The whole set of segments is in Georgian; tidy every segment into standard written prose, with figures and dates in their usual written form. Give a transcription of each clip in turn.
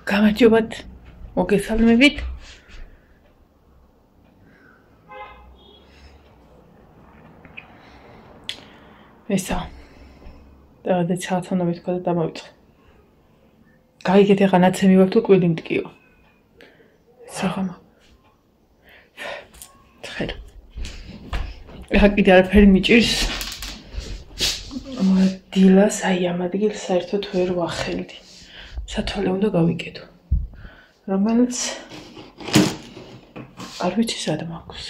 გამარჯობათ, მოგესალმებით. ესა. და ჩათონობით ყო და დამოვიწყე. გაიგეთ ახლა ნაცემი ვარ თუ კვილი მткиო. საღამა. ხედა. ახლა კიდე არაფერი მიჭირს. დილას აი ამ ადგილს საერთოდ ვერ ვახელდი. სათვალე უნდა გავიკეთო. რომელიც არ ვიცი სად მაქვს.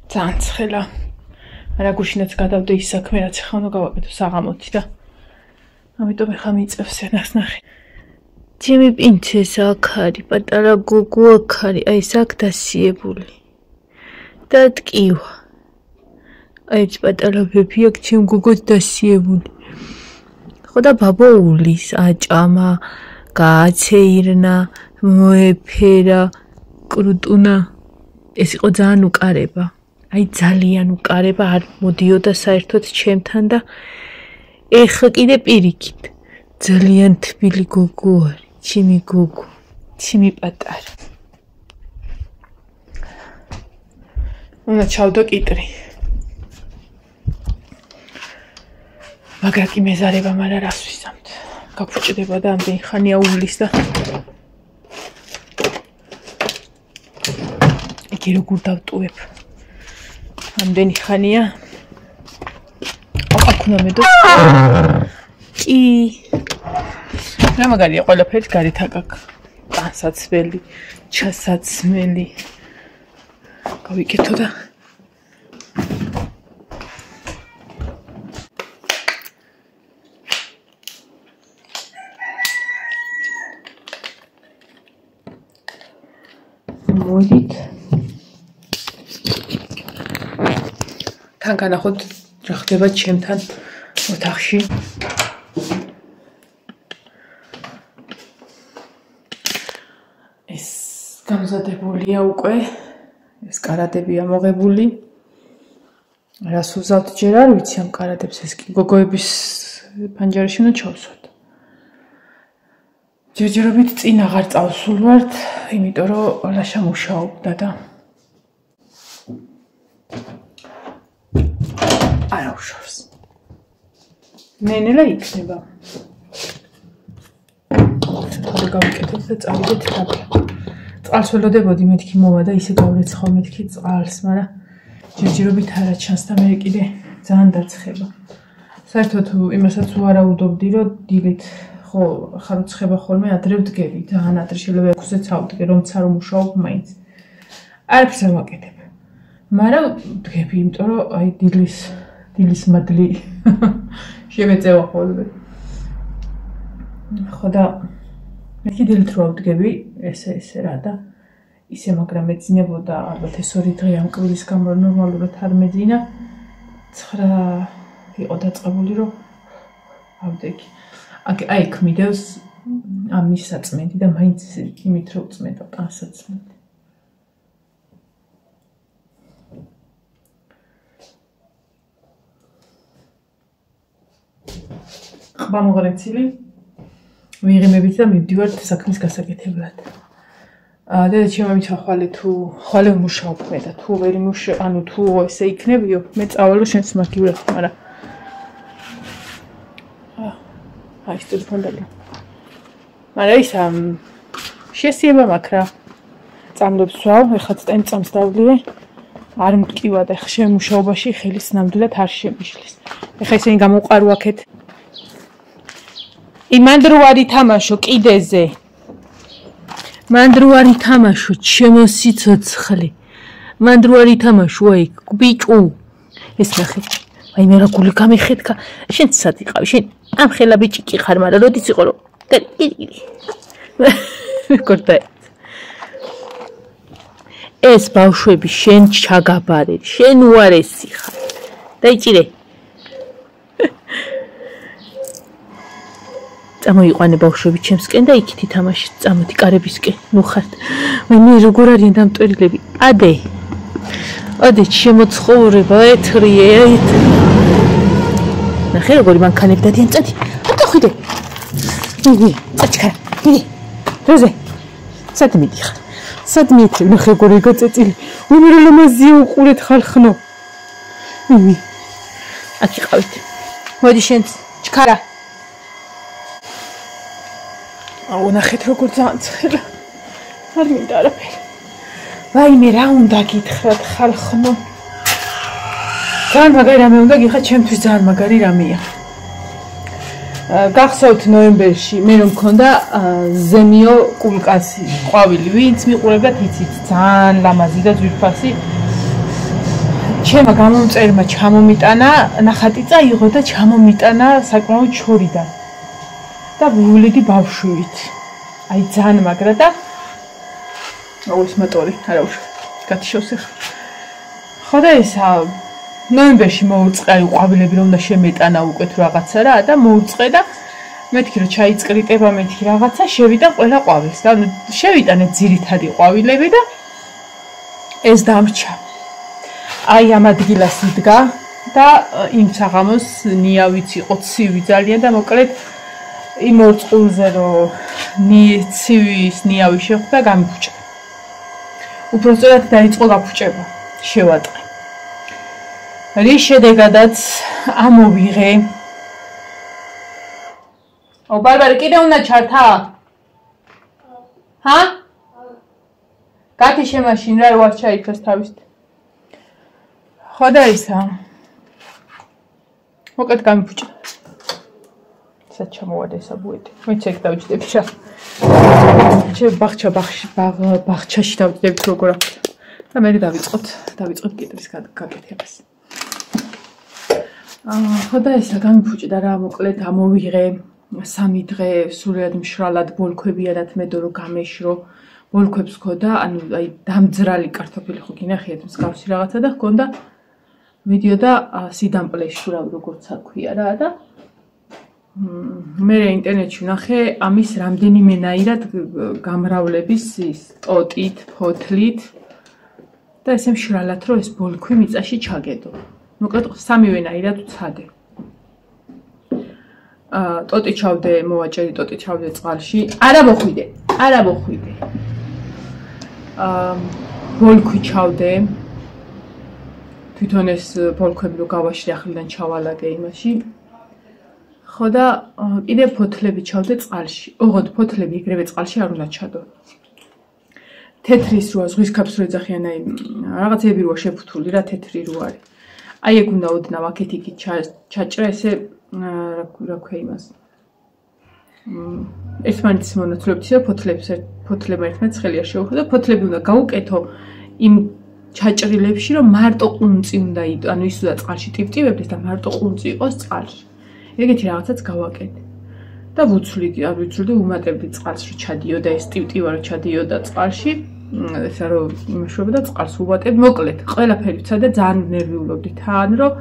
ძალიან ცხელა. არა გუშინაც გადავდე ის საქმე რაც ახლა უნდა გავაკეთო საღამოთი და ამიტომ ახლა მიწევს ენას ნახე. ჩემი პრინცესა აქ არის, პატარა გოგო აქ არის, აი ეს აქ დასიებული. და ტკივა. აი ეს პატარა ბები აქ ჩემ გოგოს დასიებული. ხო და ბაბა ულის აჭამა, გააცეირნა, მოეფერა, კრუტუნა. ეს იყო ძალიან უკარება. აი ძალიან უკარება, არ მოდიოდა საერთოდ ჩემთან და ეხლა კიდე პირიქით. ძალიან თბილი გოგო არის, ჩემი გოგო, ჩემი პატარა. უნდა ჩავდო კიტრი. მაგრამ კი მეზარება, მაგრამ რას ვისამთ. გაფუჭდება და ამდენი ხანია უვლის და იგი როგორ დავტუებ. ამდენი ხანია. აქ უნდა მედო. კი. რა მაგარია ყველაფერი გარეთ აქ. განსაცმელი, ჩასაცმელი. გავიკეთო და მოდით თან განახოთ რა ხდება ჩემთან ოთახში. ეს გამზადებულია უკვე. ეს კარადებია მოღებული. რას უზავთ ჯერ არ ვიცი ამ კარადებს, ეს კი გოგოების პანჯარაში უნდა ჩავსვათ. ჯერჯერობით წინ აღარ წავსულვართ, იმიტომ რომ ლაშა მუშაობდა და არა უშავს. ნენელა იქნება. თორე გავიკეთოთ და წავიდეთ დაბლა. წყალს ველოდებოდი მეთქი მოვა და ისე გავრეცხავ მეთქი წყალს, მაგრამ ჯერჯერობით არა ჩანს და მე კიდე ძალიან დაცხება. საერთოდ იმასაც უარაუდობდი, რომ დილით ხო ხარ უცხება ხოლმე ადრე ვდგები, ძალიან ადრე შეიძლება 6-ზე წავდგე, რომც არ მუშაობ მაინც. არაფერს არ ვაკეთებ. მაგრამ ვდგები, იმიტომ რომ აი დილის მადლი შემეწევა ხოლმე. ხო და მე დილით რო ვდგები, ესე რა და ისე მაგრამ მეძინებოდა ალბათ ეს 2 დღე ამ კვილის გამო ნორმალურად არ მეძინა. 9 იყო დაწყებული რომ ავდექი. აი ქმიდევს ამის საწმენდი და მაინც იმით რომ უწმენდა განსაცმელი. ყბა მოღრეცილი ვიღიმებით და მივდივართ საქმის გასაკეთებლად. და ჩემი ხვალე ვმუშაობ მე და თუ ვერ ანუ თუ ესე იქნებიო, მე წავალო შენს მაგივრად, მაგრამ აი სტუდენტ და მაგრამ ის შესიება მაქვს რა. წამლებს ვსვავ, ეხლა წამს დავლიე. არ მტკივა და ხე მუშაობაში ხელის ნამდვილად არ შემიშლის. ეხლა ისინი გამოვყარვაქეთ. იმანდრო არ ითამაშო კიდეზე. მანდრო არ ითამაშო, ჩემო სიცოცხლე. მანდრო არ ითამაშო, აი ბიჭუ. ეს ნახე. აი მე რა გული გამიხეთქა. შენ სად იყავი? შენ ამ ხელა ბიჭი კი ხარ, მაგრამ როდის იყო რომ მეკორდა. ეს ბავშვები შენ ჩაგაბარეთ, შენ უარესი ხარ. დაიჭირე. წამოიყვანე ბავშვები ჩემსკენ და იქით ითამაშეთ, წამოდი კარებისკენ, ნუ ხართ. მე როგორ არიან დამტვერილები? ადე. ადი შემოცხოვრება ეთრიე. ნახე როგორი მანქანები დადიან წადი. ატა ხვიდე. მიდი, წაჩქარა. მიდი. როზე. სად მიდი ხარ? სად მიდი? ნახე როგორი გაწეწილი. უმერე ლამაზია უყურეთ ხალხნო. მიდი. აქ იყავით. მოდი შენ ჩქარა. აუ ნახეთ როგორ ძალიან ცხელა. არ მინდა არაფერი. ვაიმე რა უნდა გითხრათ ხალხნო. ძალიან მაგარი რამე უნდა გიხათ, ჩემთვის ძალიან მაგარი რამეა. გახსოვთ ნოემბერში მე რომ მქონდა ზემიო კულკასი ყვავილი, ვინც მიყურებდა იცით, ძალიან ლამაზი და ძვირფასი. ჩემმა გამომწერმა ჩამომიტანა, ნახატი წაიღო და ჩამომიტანა საკმაოდ შორიდან. და ვივლიდი ბავშვით. აი ძალიან მაგრა და აუ ეს მოტორი, არა უშ. გათიშოს ახლა. ხო და ისა ნოემბერში მოუწყე აი ყვავილები რომ უნდა შემეტანა უკვე თუ რაღაცა რა და მოუწყე და მეთქი რომ ჩაიწკრიტება მეთქი რაღაცა შევიტან ყველა ყვავილს და შევიტანე ძირითადი ყვავილები და ეს დამრჩა. აი ამ ადგილას იდგა და იმ საღამოს ნიავიც იყო ცივი ძალიან და მოკლედ იმ ორ წყულზე რომ ცივის ნიავი შეხვდა გამიფუჭა. უпростоრად დაიწყო გაფუჭება, შევატყე. რის შედეგადაც ამოვიღე. ო ბარბარე კიდე უნდა ჩართა? ჰა? გათიშე მაშინ რა ვარ ჩაიქრას თავის. ხო და ისა. მოკლედ გამიფუჭა. სად ჩამოვარდა ესა ბუეტი. მეც ეგ დავიჭდები რა. ჩემ ბაღჩაში დავიჭდებით როგორ აქვს. და მე დავიწყოთ კედლის გაკეთებას. ხო და ისა გამიფუჭდა რა მოკლედ ამოვიღე 3 დღე სულად მშრალად ბოლქვებიანად მედო რომ გამეშრო ბოლქვებს ხოდა ანუ აი დამძრალი კარტოფილი ხო გინახიათ მსგავსი რაღაცა და ხონდა მიდიოდა სიდამპლეში როგორც აქვია რა და მე ინტერნეტში ნახე ამის რამდენიმენაირად გამრავლების ის ტოტით, ფოთლით და ესე მშრალად რომ ეს ბოლქვი მიწაში ჩაგედო. მოკლედ სამივენაირად ვცადე. ტოტი ჩავდე, მოვაჭერი ტოტი ჩავდე წყალში. არა მოხვიდე. ბოლქვი ჩავდე. თვითონ ეს ბოლქვები რო გავაშლე ახლიდან ჩავალაგე იმაში. ხო და კიდე ფოთლები ჩავდე წყალში. ოღონდ ფოთლები იგრევე წყალში არ უნდა ჩადო. თეთრის როა ზღვის ქაფს რო ეძახიან აი რაღაცები როა შეფუთული რა თეთრი რო არის. აი ეგ უნდა ოდნავ აქეთ იქით ჩაჭრა ესე რა ქვია იმას. ერთმანეთის მონაცვლეობითი და ფოთლებმა ერთმანეთს ხელი არ შეუხო და ფოთლები უნდა გაუკეთო იმ ჩაჭრილებში რომ მარტო ყუნწი უნდა იტო, ანუ ის უნდა წყალში ტივტივებდეს და მარტო ყუნწი იყოს წყალში. ეგეთი რაღაცაც გავაკეთე. და ვუცვლიდი, არ ვიცვლი უმატებდი წყალს რომ ჩადიოდა ეს ტივტივა რომ ჩადიოდა წყალში. ესა რომ იმაშობდა წყალს უვატებ, მოკლედ ყველაფერი ვცადე ძალიან ნერვიულობდი თან რომ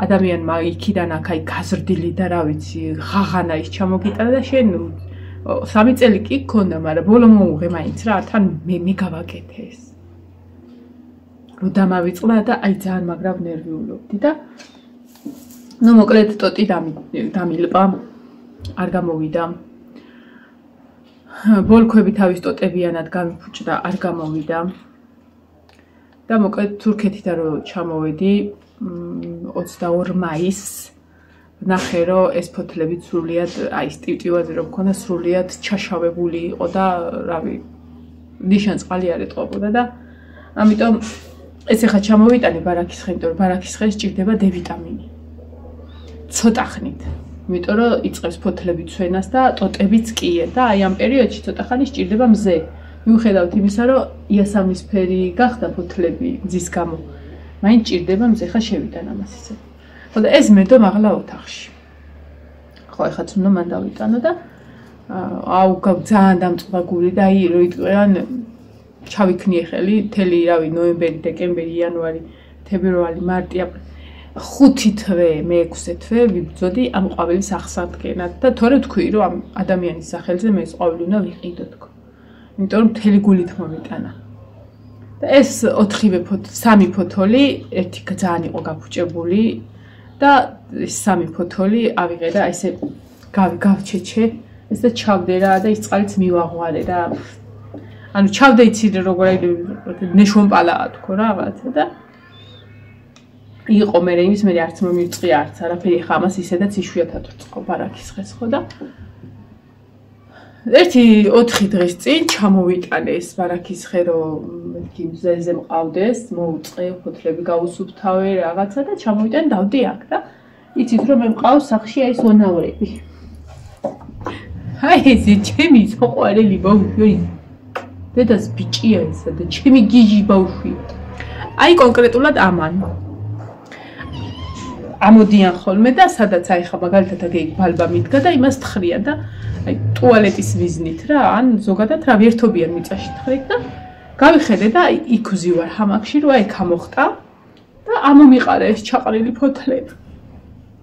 ადამიანმა იქიდან აქ-აი გაზრდილი და რა ვიცი ღაღანა ის ჩამოგიტანა და შენ 3 წელი კი გქონდა, მაგრამ ბოლო მოუღე მაინც რა თან მე გავაკეთე ეს. რომ დამავიწყდა და აი ძალიან მაგრა ნერვიულობდი და ნუ მოკლედ ტოტი დამილყა, არ გამოვიდა. ბოლქვები თავის ტოტებიანად გამიფუჭდა, არ გამოვიდა. და მოკლედ თურქეთიდან რომ ჩამოვედი 22 მაისს ნახე რომ ეს ფოთლები სრულიად აი ეს ტივტივაზე რომ მქონდა სრულიად ჩაშავებული იყო და რავი ნიშან წყალი არ ეტყობოდა და ამიტომ ეს ახლა ჩამოვიტანე ბარაქის ხე, იმიტომ რომ ბარაქის ხეს სჭირდება D ვიტამინი. ცოტა ხნით. იმიტომ რომ იწყებს ფოთლების ცვენას და ტოტებიც კიე და აი ამ პერიოდში ცოტა ხანი სჭირდება მზე. მიუხედავთ იმისა, რომ იასამნისფერი გახდა ფოთლები მზის გამო. მაინც სჭირდება მზე, ხა შევიტან ამას ისე. ხო და ეს მედო მაღლა ოთახში. ხო, ეხლა უნდა მან დავიტანო და აუ ძალიან დამწყდა გული და აი რო იტყვიან ჩავიქნიე ხელი, მთელი რავი ნოემბერი, დეკემბერი, იანვარი, თებერვალი, მარტი, აპრილი 5 თვე, მე-6 თვე ვიბრძოდი ამ ყვავილის აღსადგენად და თორე თქვი რომ ამ ადამიანის სახელზე მე ეს ყვავილი უნდა ვიყიდო თქო. იმიტომ რომ მთელი გულით მომიტანა. ეს 3 ფოთოლი, ერთი ძალიან იყო გაფუჭებული და ეს 3 ფოთოლი ავიღე და ესე გავჩეჩე, ეს და ჩავდე რა და ის წყალიც მივაღვარე რა. ანუ ჩავდე იცი როგორ ნეშვომპალაა თქო რაღაცა და იყო მე იმის მე არც მომიწყია არც არაფერი ხა ამას ისედაც იშვიათად ვწყო ბარაქის ხეს ხო და ერთი 4 დღის წინ ჩამოვიტანე ეს ბარაქის ხე რომ მეთქი მზეზე მყავდეს მოუწყე ფოთლები გაუსუფთავე რაღაცა და ჩამოვიტანე დავდი აქ და იცით რომ მე მყავს სახში აი ეს ონავრები აი ეს ჩემი სოყვარელი ბავშვი დედას ბიჭია ესა და ჩემი გიჟი ბავშვი აი კონკრეტულად ამან ამოდიან ხოლმე და სადაც აი ხა მაგალითად აი ბალბა მიდგა და იმას თხრია და აი ტუალეტის ვიზნით რა ან ზოგადად რა ერთობიან მიწაში თხრით და გავიხედე და აი იქ ვზივარ ჰამაკში რომ აი გამოხტა და ამომიყარა ეს ჩაყრილი ფოთლები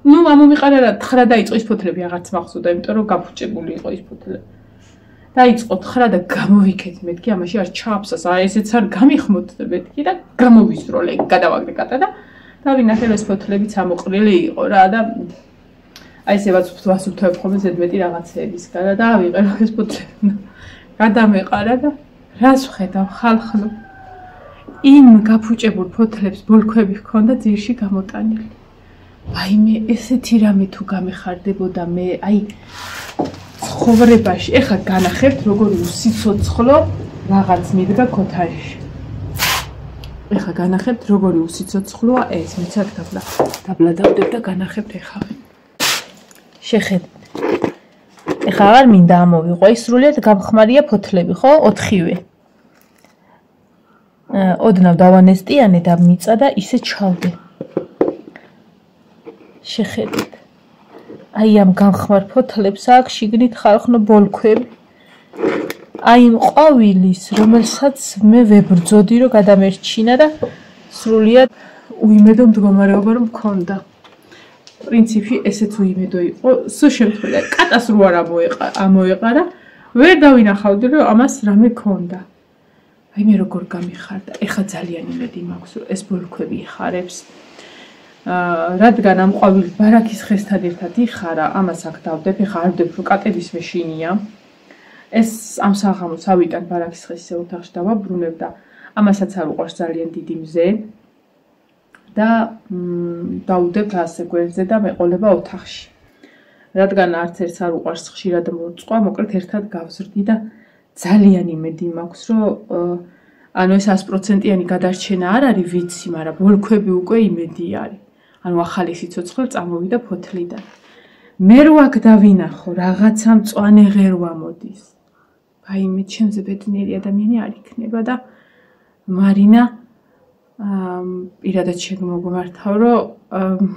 ნუ ამომიყარა რა თხრა დაიწყო ის ფოთლები აღარც მახსოვდა იმიტომ რომ გაფუჭებული იყო ის ფოთლები დაიწყო თხრა და გამოვიქეთ მეთქი ამაში არ ჩააფსას აი ესეც არ გამიხმოთ მეთქი და გამოვისროლე გადავაგდე კატა და დავინახე რომ ეს ფოთლებიც ამოყრილი იყო რა და აი ესე ვასუფთავებ ხოლმე ზედმეტი რაღაცეებისგან და ავიღე რომ ეს ფოთლები გადამეყარა და რას ვხედავ ხალხო იმ გაფუჭებულ ფოთლებს ბოლქვები ჰქონდა ძირში გამოტანილი აი მე ესეთი რამე თუ გამეხარდებოდა მე აი ცხოვრებაში ეხლა განახებთ როგორ უსიცოცხლო რაღაც მიდგა ქოთანში ეხლა განახებთ როგორი უსიცოცხლოა ეს მეცად დაბლა დავდებ და განახებთ ეხლა შეხედეთ ეხლა აღარ მინდა ამოვიყო ის სრულიად გამხმარია ფოთლები ხო 4-ვე ოდნავ დავანესტიანე და მიწა და ისე ჩავდე შეხედეთ აი ამ გამხმარ ფოთლებს აქვს შიგნით ხალხნო ბოლქვები აი იმ ყვავილის რომელსაც მე ვებრძოდი რომ გადამერჩინა და სრულიად უიმედო მდგომარეობა რომ მქონდა პრინციპი ესეც უიმედო იყო სულ შემთხვევაში კატას რო არ ამოეყარა ვერ დავინახავდი რომ ამას რამე ქონდა აი მე როგორ გამიხარდა ეხა ძალიან იმედი მაქვს რომ ეს ბოლქვები იხარებს რადგან ამ ყვავილს ბარაქის ხესთან ერთად იხარა ამას აქ დავდებ ეხა არ ვდებ რომ კატების მეშინია ეს ამ საღამოს ავიტან ბარაქის ხეს ოთახში დავაბრუნებ და ამასაც არ უყვარს ძალიან დიდი მზე და დავდებ ასე გვერდზე და მეყოლება ოთახში რადგან არც ერთს არ უყვარს ხშირად მოწვა მოკლედ ერთად გავზრდი და ძალიან იმედი მაქვს რომ ანუ ეს 100%-იანი გადარჩენა არ არის ვიცი მაგრამ ბოლქვები უკვე იმედი არის ანუ ახალი სიცოცხლე წამოვიდა ფოთლიდან მე რო აქ დავინახო რაღაცა მწვანე ღერვა მოდის აი მე ჩემზე ბედნიერი ადამიანი არ იქნება და მარინა პირადად შეგმოგმართავ რომ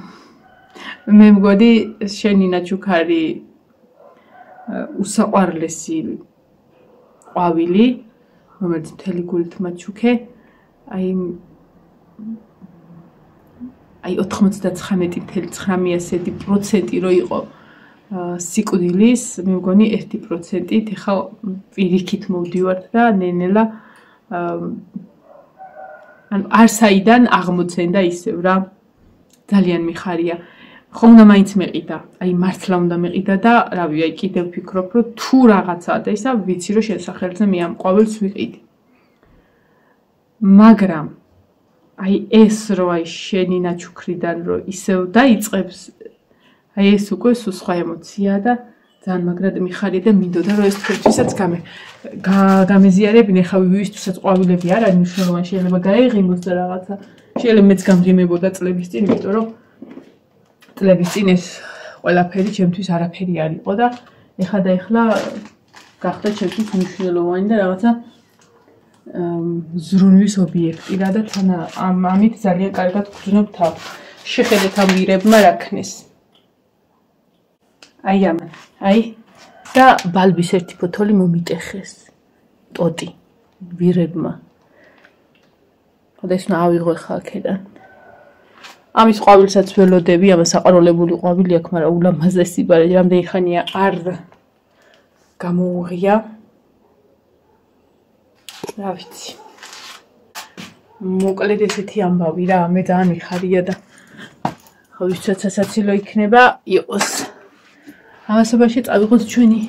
მე მგონი შენი ნაჩუქარი უსაყვარლესი ყვავილი რომელიც მთელი გულით მაჩუქე აი 99.9% რო იყო სიკვდილის მე მგონი 1%-ით ეხა პირიქით მოვდივართ და ნენელა ანუ არსაიდან აღმოცენდა ისევ რა ძალიან მიხარია ხო უნდა მაინც მეყიდა აი მართლა უნდა მეყიდა და რავი აი კიდევ ვფიქრობ რომ თუ რაღაცაა და ისა ვიცი რომ შესახელზე მე ამ ყვავილს ვიყიდი მაგრამ აი ეს რო აი შენი ნაჩუქრიდან რო ისევ დაიწყებს აი ეს უკვე სხვა ემოცია და ძალიან მაგრად მიხარია და მინდოდა რომ ეს თქვენთვისაც გამეზიარებინე ხა ვისთვისაც ყვავილები არ არის მნიშვნელოვანი შეიძლება გაეღიმოს და რაღაცა შეიძლება მეც გამღიმებოდა წლების წინ იმიტომ რომ წლების წინ ეს ყველაფერი ჩემთვის არაფერი არ იყო და ეხლა და ეხლა გახდა ჩემთვის მნიშვნელოვანი და რაღაცა ზრუნვის ობიექტი რა და თან ამით ძალიან კარგად ვგრძნობ თავს შეხედეთ ამ ვირებმა რა ქნეს აი ამან აი და ბალბის ერთი ფოთოლი მომიტეხეს ტოტი ვირებმა ხოდა ეს ავიღო ხა აქედან ამის ყვავილსაც ველოდები ამას აყაროლებული ყვავილი აქვს მაგრამ ულამაზესი ბარები რამდენი ხანია არ გამოუღია რა ვიცი მოკლედ ესეთი ამბავი რა, მე ძალიან მიხარია და ხო ვისაც სასაცილო იქნება იყოს. ამასობაში წავიღოთ ჩვენი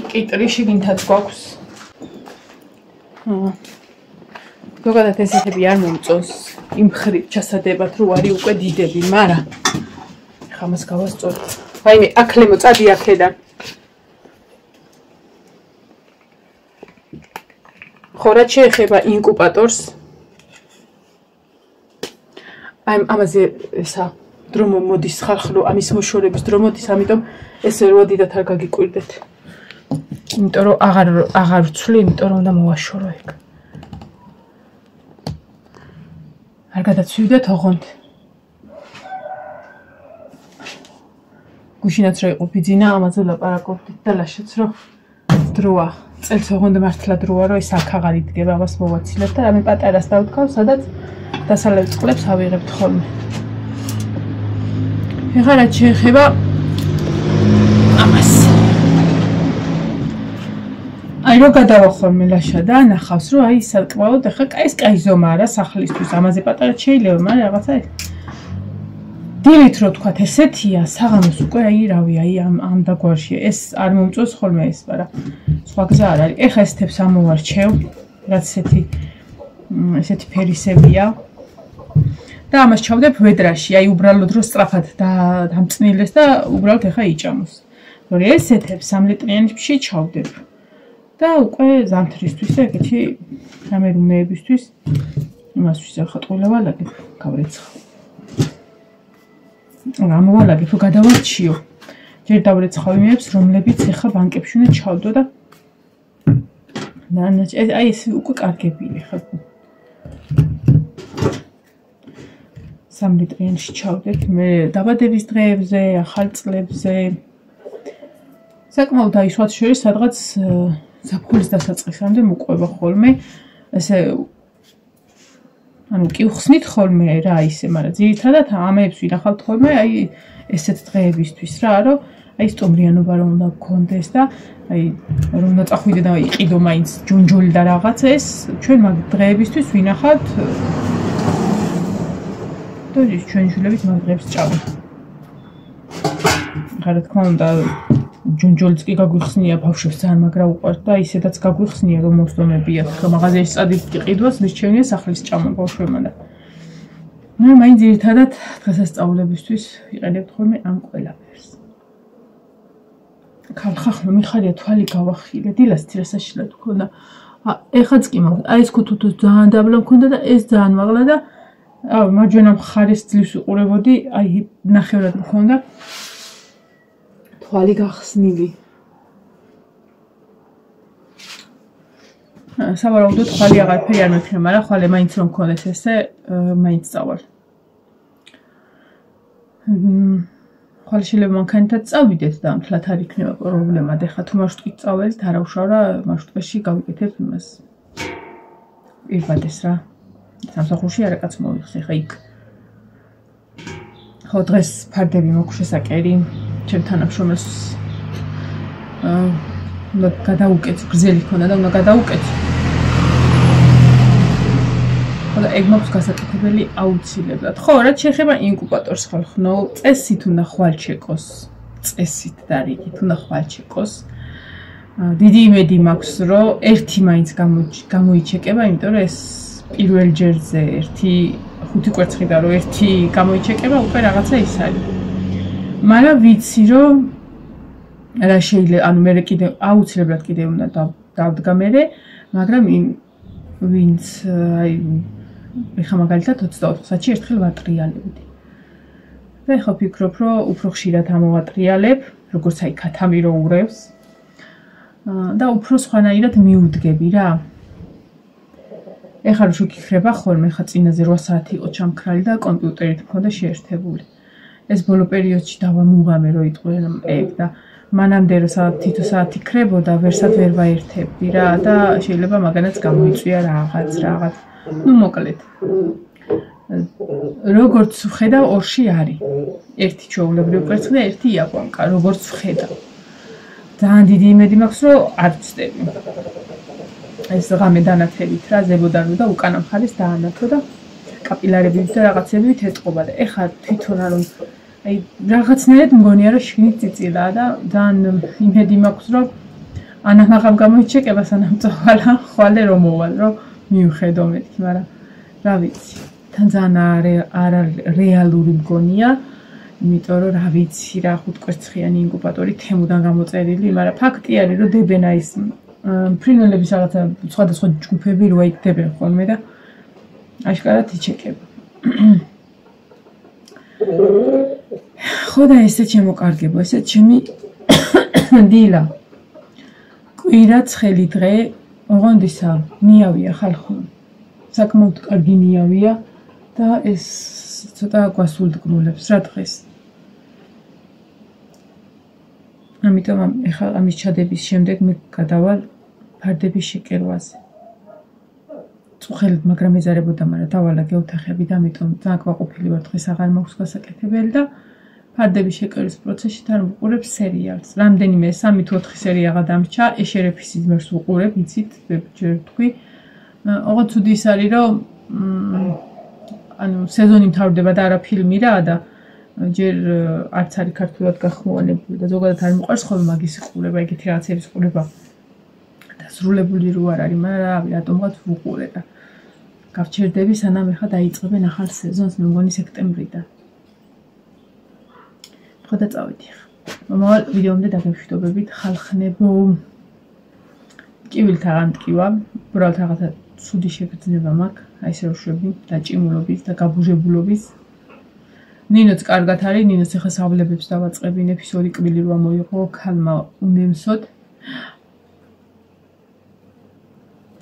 კიტრიში ვინთაც გვაქვს. ზოგადად ესეთები არ მომწონს იმ ხრივ ჩასადებად რო არის უკვე დიდები, მაგრამ ხა მას გავასწორებ. ვაიმე, აქ ლემო წადი აქედან. ხო რა შეეხება ინკუბატორს? აი ამაზე ესა დრო მოდის ხალხო, ამის მოშორების დრო მოდის, ამიტომ ეს როდიდათ არ გაგიკვირდეთ. იმიტომ რომ აღარ ვცვლი, იმიტომ რომ უნდა მოვაშორო ეგ. არ გადაცვიდეთ ოღონდ. გუშინაც რა იყო ბიძინა, ამაზე ლაპარაკობდით და ლაშეც რომ დროა. წელს ოღონდ მართლა დროა, რომ ეს აქ აღარ იდგება, ამას მოვაცილებ და რამე პატარას დავთქავ, სადაც დასალევ წყლებს ავიღებთ ხოლმე. ეხლა რაც შეეხება ამას. აი რო გადავახორმე ლაშა და ნახავს რომ აი საკმაოდ ეხლა ეს კაი ზომა არა სახლისთვის, ამაზე პატარა შეიძლება, მაგრამ რაღაცა დილით რო თქვა ესეთია, საღამოს უკვე აი რავი, აი ამ დაგვარშია. ეს არ მომწონს ხოლმე ეს, მაგრამ სხვა გზა არ არის. ეხლა ესეთებს ამოვარჩევ, რაც ესეთი ფერისებია. და ამას ჩავდებ ვედრაში, აი უბრალოდ რო სწრაფად დამწნილეს და უბრალოდ ეხა იჭამოს. თორე ესეთებს 3 ლიტრიანში ჩავდებ. და უკვე ზამთრისთვის და ეგეთი რამე რუმეებისთვის იმასთვის ახლა ტყუილა ვალაგებ, გავრეცხავ. რა მოვალაგებ, რომ გადავარჩიო. ჯერ დავრეცხავ იმებს, რომლებიც ეხა ბანკებში უნდა ჩავდო და აი ეს უკვე კარგებია ხა. 3 ლიტრიანში ჩავდეთ მე დაბადების დღეებზე, ახალ წლებზე. საკმაოდ აი სხვათა შორის სადღაც ზაფხულის დასაწყისამდე მოყვება ხოლმე. ესე ანუ კი ვხსნით ხოლმე რა ისე, მაგრამ ძირითადად ამებს ვინახავთ ხოლმე აი ესეთ დღეებისთვის რა, რომ აი სტომრიანობა რომ უნდა გქონდეს და აი რომ უნდა წახვიდე და იყიდო მაინც ჯუნჯული და რაღაცა ეს ჩვენ მაგ დღეებისთვის ვინახავთ და ის ჩვენ შვილებით მაგ დღეებს ჭამთ. რა თქმა უნდა ჯუნჯულიც კი გაგვიხსნია ბავშვებს ძალიან მაგრა უყვართ და ისედაც გაგვიხსნია რომ მოსდომებიათ ხა მაღაზიაში წადით ყიდვას მისჩენია სახლის ჭამა ბავშვებმა და ნუ მაინც ძირითადად დღესასწაულებისთვის ვიყენებთ ხოლმე ამ ყველაფერს. ხალხო მიხარია თვალი გავახილე დილას თირასაშილად მქონდა ეხაც კი მაგ აი ეს ქუთუთო ძალიან დაბლა მქონდა და ეს ძალიან მაღლა და მარჯვენა მხარეს ძლივს ვიყურებოდი აი ნახევრად მქონდა თვალი გახსნილი. სავარაუდოდ თვალი აღარაფერი არ მექნება, მაგრამ ხვალე მაინც რომ მქონდეს ესე, მაინც წავალ. ხვალე შეიძლება მანქანითაც წავიდეთ და მთლად არ იქნება პრობლემა. და ხა თუ მარშრუტით წავალთ, არა უშავ რა მარშრუტში გავიკეთებ იმას. ირბადეს რა. სამსახურში არაკაც მოვიხსე ხა იქ. ხო დღეს ფარდები მოგვშე საკერი. ჩემ თანამშრომელს უნდა გადაუკეთ, გრძელი ქონდა და უნდა გადაუკეთ. ხოდა ეგ მაქვს გასაკეთებელი აუცილებლად. ხო, რაც შეეხება ინკუბატორს ხალხო, წესით უნდა ხვალჩეკოს, წესით და რიგით უნდა ხვალჩეკოს. დიდი იმედი მაქვს, რომ ერთი მაინც გამოიჩეკება, იმიტომ რომ ეს პირველ ჯერზე ერთი 5 კვერცხი და რომ ერთი გამოიჩეკება, უკვე რაღაცა ის არის. მაგრამ ვიცი რომ რა შეიძლება ანუ მე კიდე აუცილებლად კიდე უნდა დავდგა მე, მაგრამ ვინც აი ეხა მაგალითად 24 საათში ერთხელ ვატრიალებდი. და ეხა ვფიქრობ რომ უფრო ხშირად ამოვატრიალებ, როგორც აი ქათამი რო ურევს და უფრო სხვანაირად მიუდგები რა. ეხა რო შეგიქრება ხოლმე, ხა წინაზე 8 საათი იყო ჩამქრალი და კომპიუტერით მქონდა შეერთებული. ეს ბოლო პერიოდში დავამუღამე რომ იტყვიან ეგ და მანამდე რომ თითო საათი ქრებოდა ვერსად ვერ ვაერთებდი რა და შეიძლება მაგანაც გამოიწვია რაღაც ნუ მოკლედ როგორც ვხედავ ორში არის ერთი ჩვეულებრივი კვერცხი და ერთი იაპონკა როგორც ვხედავ ძალიან დიდი იმედი მაქვს რომ არ ვწდები ეს ღამე დანათებით რა ზებოდანო და უკანა მხარეს დაანათო და კაპილარებით და რაღაცებით ეტყობა და ეხლა თვითონ რომ აი რაღაცნაირად მგონია რომ შიგნით წიწილაა და ძალიან იმედი მაქვს რომ ანამაღამ გამოიჩეკება სანამ წავალ ხვალე რომ მოვალ რომ მივხედო მეთქი მაგრამ რა ვიცი თან ძალიან არა რეალური მგონია იმიტომ რომ რა ვიცი რა 5 კვერცხიანი ინკუბატორი თემუდან გამოწერილი მაგრამ ფაქტი არის რომ დებენ აი ეს ფრინველების რაღაცა სხვადასხვა ჯგუფები როა იქდებენ ხოლმე და აშკარად იჩეკება ხო და ესე შემოკარგებო ესე ჩემი დილა კვირა ცხელი დღე ოღონდისა ნიავია ხალხო საკმაოდ კარგი ნიავია და ეს ცოტა გვასულდგმულებს რა დღეს ამიტომ ეხლა ამის ჩადების შემდეგ მე გადავალ ფარდების შეკერვაზე წუხელით მაგრამ ეზარებოდა მაგრამ დავალა გეოთახები და ამიტომ ძალიან კვაყოფილი ვარ დღეს აღარ მაქვს გასაკეთებელი და ფარდების შეკერვის პროცესში თან ვუყურებ სერიალს რამდენიმე 3 თუ 4 სერია გადამრჩა ეშერეფის იმერს ვუყურებ იცით ჯერ თქვი ოღონდ ცუდი ის არის რომ ანუ სეზონი მთავრდება და არა ფილმი რა და ჯერ არც არის ქართულად გახმოვანებული და ზოგადად არ მიყვარს ხოლმე მაგის ყურება ეგეთი რაღაცების ყურება დასრულებული რო არ არის მაგრამ რატომღაც ვუყურე და გავჩერდები სანამ ეხა დაიწყებენ ახალ სეზონს მე მგონი სექტემბრიდან ხო და წავედი მომავალ ვიდეომდე დაგემშვიდობებით ხალხნებო ტკივილთაღან ტკივა უბრალოდ რაღაცა ცუდი შეგრძნება მაქვს აი ესე ვშვები დაჭიმულობის და გაბუჟებულობის ნინოც კარგად არის ნინოს ეხა სავლებებს დავაწყებინებ ისორი კბილი რა მოიღო ქალმა უნემსოდ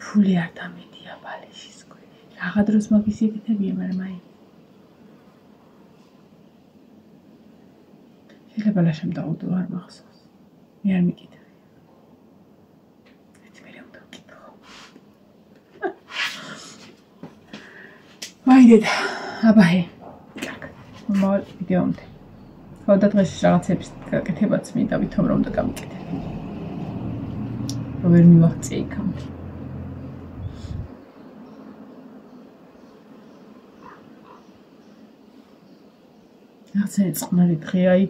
ფული არ დამედია ბალეშის გვერდში რაღა დროს მაგის იკეთებია მაგრამ აი შეიძლება ლაშემ დაუდო არ მახსოვს მე არ მიკითხე ეს მე რომ დავკითხო მაიდეთ აბაი მომავალ ვიდეომდე ხო და დღეს რაღაცების გაკეთებაც მინდა ვითომ რომ და გამიკეთები რომ ვერ მივაღწია იქამდე რაღაცა წყნარი დღე აი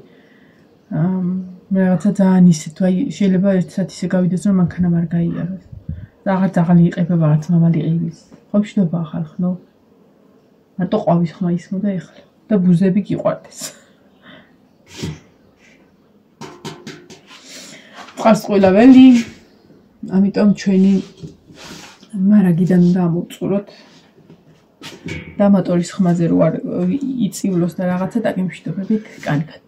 მე რაღაცა ძალიან ისე თუ აი შეიძლება ერთ საათი ისე გავიდეს რომ მანქანამ არ გაიაროს რაღაც აღალი იყებება რაღაც მამალი ყივის ხო მშვიდობა ხალხო მარტო ყვავის ხმა ისმოდა ეხლა და ბუზები გიყვარდეს ყავს ყველაველი ამიტომ ჩვენი მარაგიდან უნდა ამოვწუროთ და მოტორის ხმაზე რო არ იწივლოს და რაღაცა დაგემშვიდობებით კარგად